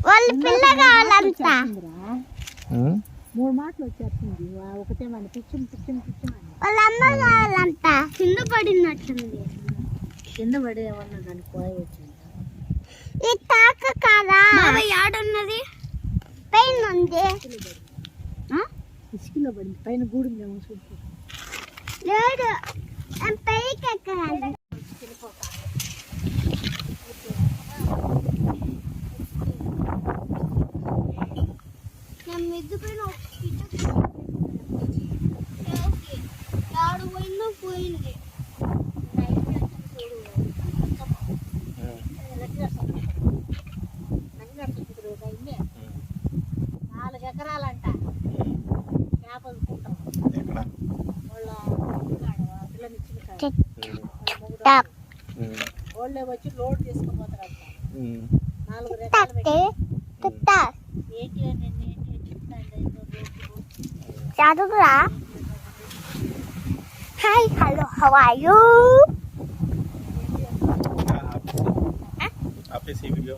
వాళ్ళ పిల్ల కావాలంతా 3 మాటలు వచ్చేస్తుంది. ఒకటే మన పిచ్చి వాళ్ళ అమ్మ కావాలంతా. కింద పడినట్టుంది. కింద పడి ఏమన్నా కానీ పోయి వచ్చింది. ఈ తాక కాదా యాడున్నది? పైన ఉంది. ఇసుకలో పడింది. పైన గూడుందేమో చూపు. లేదు పైకి ఎక్కాలి. మిద్దు పైన పోయిందో పోయింది. 4 ఎకరాలంట చేపలు వాళ్ళే వచ్చి లోడ్ చేసుకుని పోతారంట. 4 ఎకరాలు చదువురా. Hi hello how are you? आप इसी वीडियो